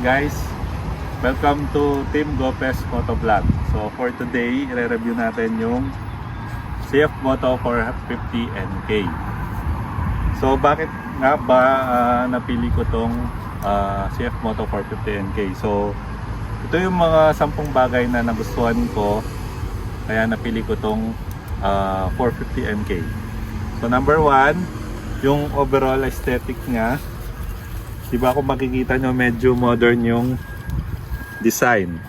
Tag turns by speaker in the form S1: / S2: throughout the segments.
S1: guys, welcome to Team Gopes Motovlog. So for today, i-review natin yung CF Moto 450 NK. So bakit nga ba napili ko tong CF Moto 450 NK? So ito yung mga 10 bagay na nagustuhan ko, kaya napili ko tong 450 NK. So number 1, yung overall aesthetic niya. Diba kung makikita nyo, medyo modern yung design.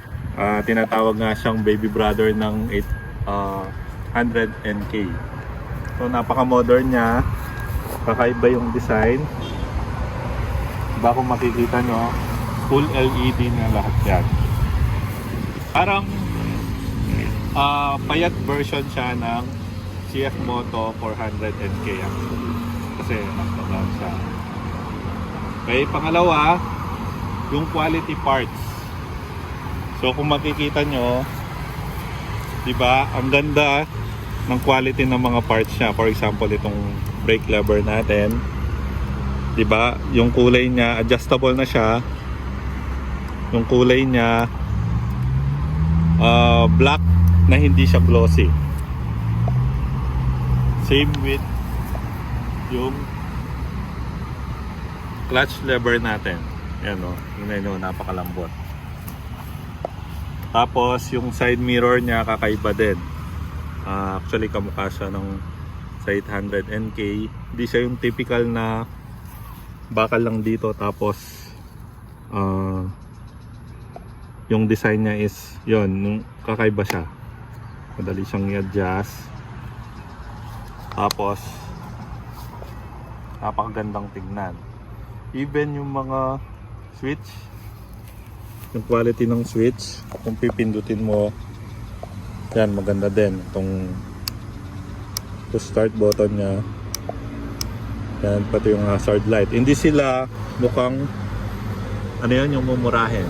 S1: Tinatawag nga siyang baby brother ng 800 NK. So napaka modern niya, kakaiba yung design. Diba kung makikita nyo, full LED na lahat yan. Parang payat version siya ng CF Moto 400 NK actually. Kasi mas magaan siya. Okay, pangalawa, yung quality parts. So kung makikita nyo, diba, ang ganda ng quality ng mga parts niya. For example, itong brake lever natin, diba, yung kulay niya, adjustable na siya. Yung kulay niya, black na hindi siya glossy. Same with yung clutch lever natin. Yan o, yun o, napakalambot. Tapos yung side mirror niya kakaiba din. Actually kamukha siya ng sa 800 NK. Hindi siya yung typical na bakal lang dito, tapos yung design niya is yun, kakaiba siya. Madali siyang i-adjust. Tapos napakagandang tignan. Even yung mga switch, yung quality ng switch, kung pipindutin mo, yan, maganda din. Itong push start button nya, yan, pati yung hazard light. Hindi sila mukhang ano yan, yung mumurahin.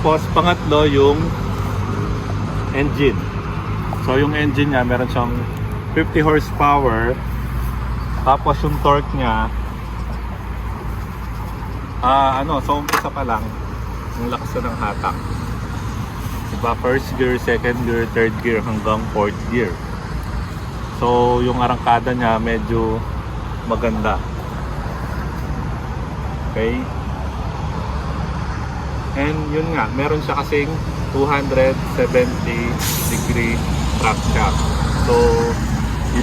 S1: Tapos pangatlo, yung engine. So yung engine nya, meron siyang 50 horsepower. Tapos yung torque nya, so umpisa pa lang, yung lakas na ng hatak. Diba, first gear, second gear, third gear, hanggang fourth gear. So yung arangkada nya medyo maganda. Okay. And yun nga, meron siya kasing 270 degree track shaft. So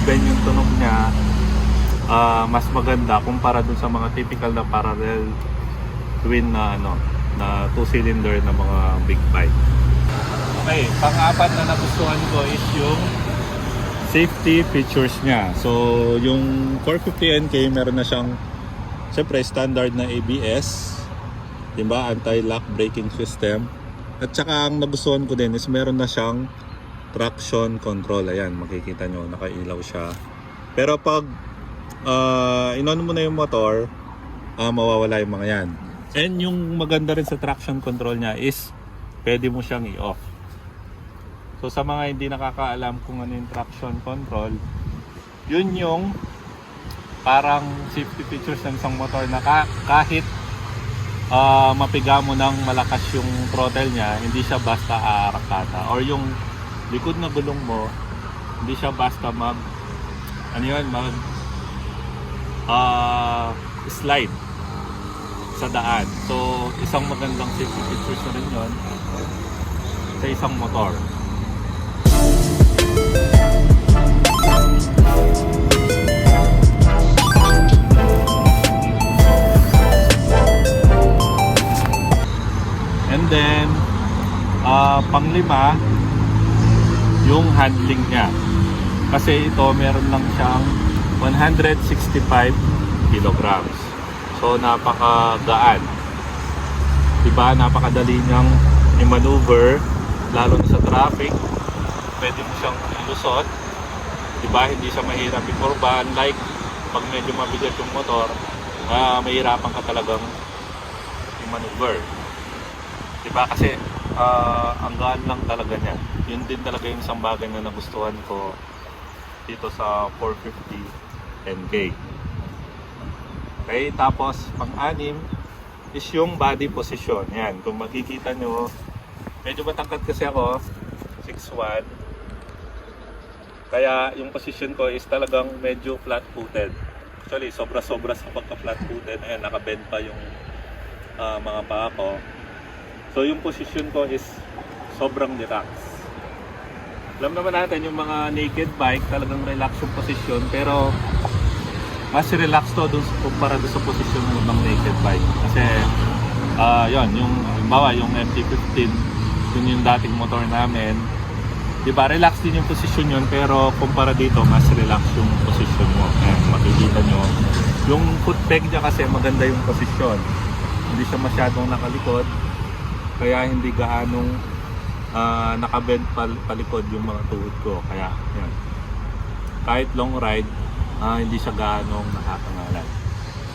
S1: even yung tunog niya, mas maganda kumpara dun sa mga typical na parallel twin na na 2-cylinder na mga big bike. Okay, pang-apat na nagustuhan ko is yung safety features niya. So yung 450 NK meron na siyang siyempre standard na ABS, diba, anti-lock braking system. At saka ang nagustuhan ko din is meron na siyang traction control. Ayan, makikita nyo, nakailaw siya. Pero pag inon mo na yung motor, mawawala yung mga yan. And yung maganda rin sa traction control niya is pwede mo siyang i-off. So sa mga hindi nakakaalam kung ano yung traction control, yun yung parang safety features ng isang motor na kahit mapiga mo ng malakas yung throttle niya, hindi siya basta aarakata. Or yung likod na gulong mo, hindi siya basta slide sa daan. So isang magandang safety features na rin yun sa isang motor. And then panglima, yung handling niya. Kasi ito meron lang siyang 165 kilograms. So napakagaan. Diba, napakadali niyang i-maneuver, lalo na sa traffic. Pwede mo siyang ilusot. Diba, hindi siya mahirap i-kurba. Unlike pag medyo mabigat yung motor, mahirapan ka talagang i-maneuver. Diba, kasi ang gaan lang talaga niya. Yun din talaga yung isang bagay na nagustuhan ko dito sa 450 NK. Okay, tapos pang-anim is yung body position. Yan, kung makikita nyo, medyo matangkad kasi ako, 6'1". Kaya yung position ko is talagang medyo flat-footed. Actually, sobra-sobra sa pagka-flat-footed. Ayan, nakabend pa yung mga paa ko. So yung position ko is sobrang relax. Alam naman natin yung mga naked bike, talagang relax yung position. Pero mas relax to dun kumpara dun sa posisyon ng ibang naked bike. Kasi yun, yung halimbawa yung MT-15, yun yung dating motor namin. Diba, relax din yung posisyon yun, pero kumpara dito, mas relax yung posisyon mo. Ayan, makikita nyo. Yung foot peg niya kasi maganda yung posisyon. Hindi siya masyadong nakalikod, kaya hindi gaanong nakabend palikod yung mga tuhod ko. Kaya, yan. Kahit long ride, hindi siya gaanong nakakangalan.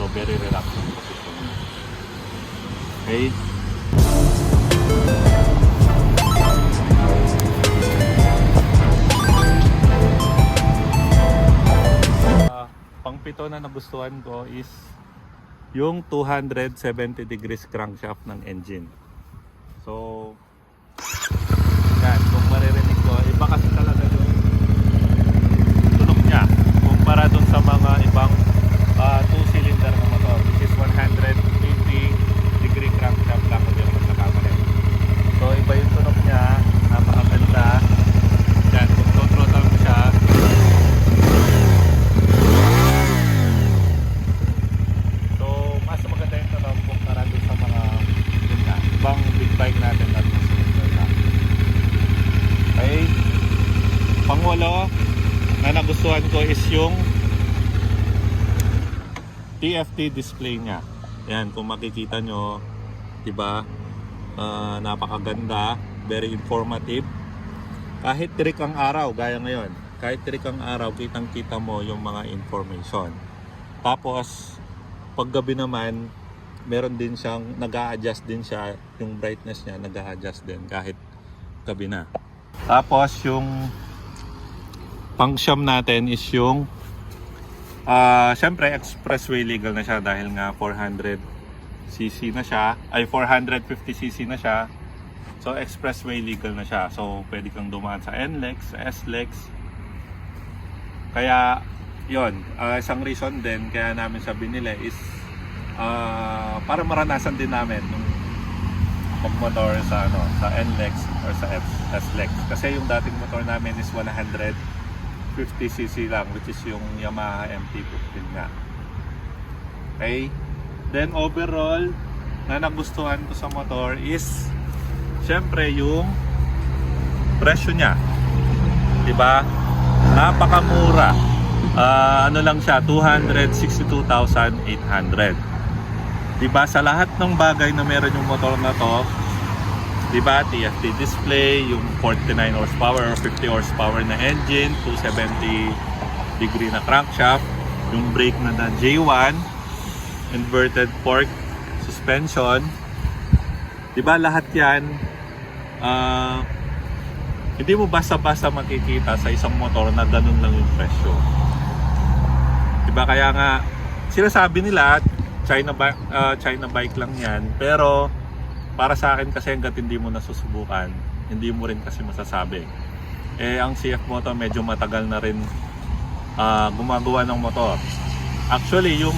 S1: So, very relax yung posisyon niya. Okay? Pang-pito na nagustuhan ko is yung 270 degrees crankshaft ng engine. So, yan, kung maririnig ko, iba kasi talaga yung tunog niya kumpara dun sa mga ibang 2-cylinder na motor, which is 180 degree crankshaft lang kung di naman nakamali. So, iba yung tunog niya, napakaganda. Yan, kung throttle mo siya, ibang big bike natin na okay. Pang-walo na nagustuhan ko is yung TFT display nya. Yan, kung makikita nyo, diba, napakaganda, very informative. Kahit tirik ang araw, gaya ngayon, kahit tirik ang araw, kitang kita mo yung mga information. Tapos pag gabi naman, meron din siyang nag-a-adjust din siya, yung brightness niya nag-a-adjust din kahit gabi na. Tapos yung pang-siyam natin is yung syempre expressway legal na siya dahil nga 400cc na siya, ay 450cc na siya. So expressway legal na siya. So pwede kang dumaan sa NLEX, sa SLEX. Kaya yon, isang reason din kaya namin sa binili is para maranasan din namin nung magmotor sa sa NLEX or sa SLEX. Kasi yung dating motor namin is 150cc lang, which is yung Yamaha MT-15 nga. Okay? Then overall, na nagustuhan ko sa motor is syempre yung presyo niya. Diba? Napakamura. Ano lang siya, 262,800. Diba, sa lahat ng bagay na meron yung motor na to, diba, TFT display, yung 49 horsepower or 50 horsepower na engine, 270 degree na crankshaft, yung brake na J1, inverted fork suspension, diba, lahat yan hindi mo basta-basta makikita sa isang motor na ganun lang yung presyo. Diba, kaya nga sinasabi nila China bike lang yan, pero para sa akin kasi hanggat hindi mo nasusubukan, hindi mo rin kasi masasabi. Ang CF Moto medyo matagal na rin gumagawa ng motor. Actually, yung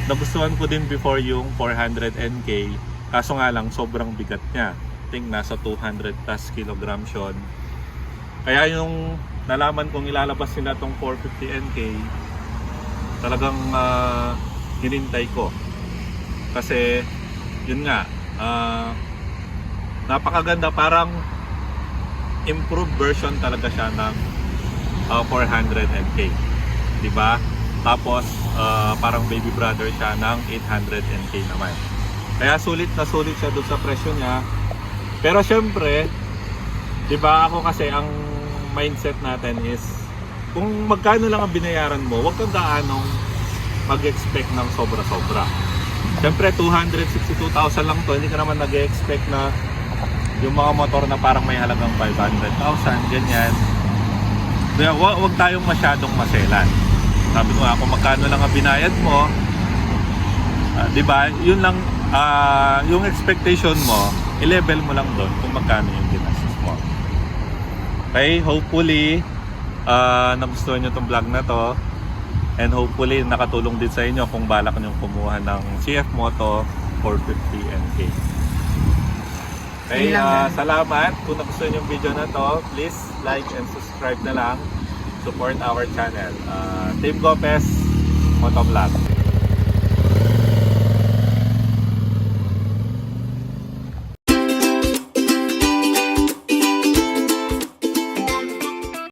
S1: nagustuhan ko din before yung 400NK, kaso nga lang sobrang bigat niya. I think nasa 200 plus kilograms yun. Kaya yung nalaman kong ilalabas nila tong 450NK, talagang hinintay ko. Kasi yun nga, napakaganda, parang improved version talaga siya ng 400NK, diba? Tapos parang baby brother siya ng 800NK naman. Kaya sulit na sulit siya doon sa presyo niya. Pero syempre, diba, ako kasi ang mindset natin is kung magkano lang ang binayaran mo, huwag kang gaanong mag-expect ng sobra-sobra. Siyempre 262,000 lang to, hindi ka naman nag-expect na yung mga motor na parang may halagang 500,000, ganyan. Kaya wag tayong masyadong maselan. Sabi ko nga, kung magkano lang ang binayad mo, Di ba? Yun lang, yung expectation mo, i-level mo lang doon kung magkano yung ginastos mo. Okay, hopefully, nagustuhan nyo itong vlog na to. And hopefully, nakatulong din sa inyo kung balak nyo kumuha ng CF Moto 450 NK. Okay, salamat. Kung nagustuhan yung video na to, please like and subscribe na lang. Support our channel. Team Gopez Motovlog.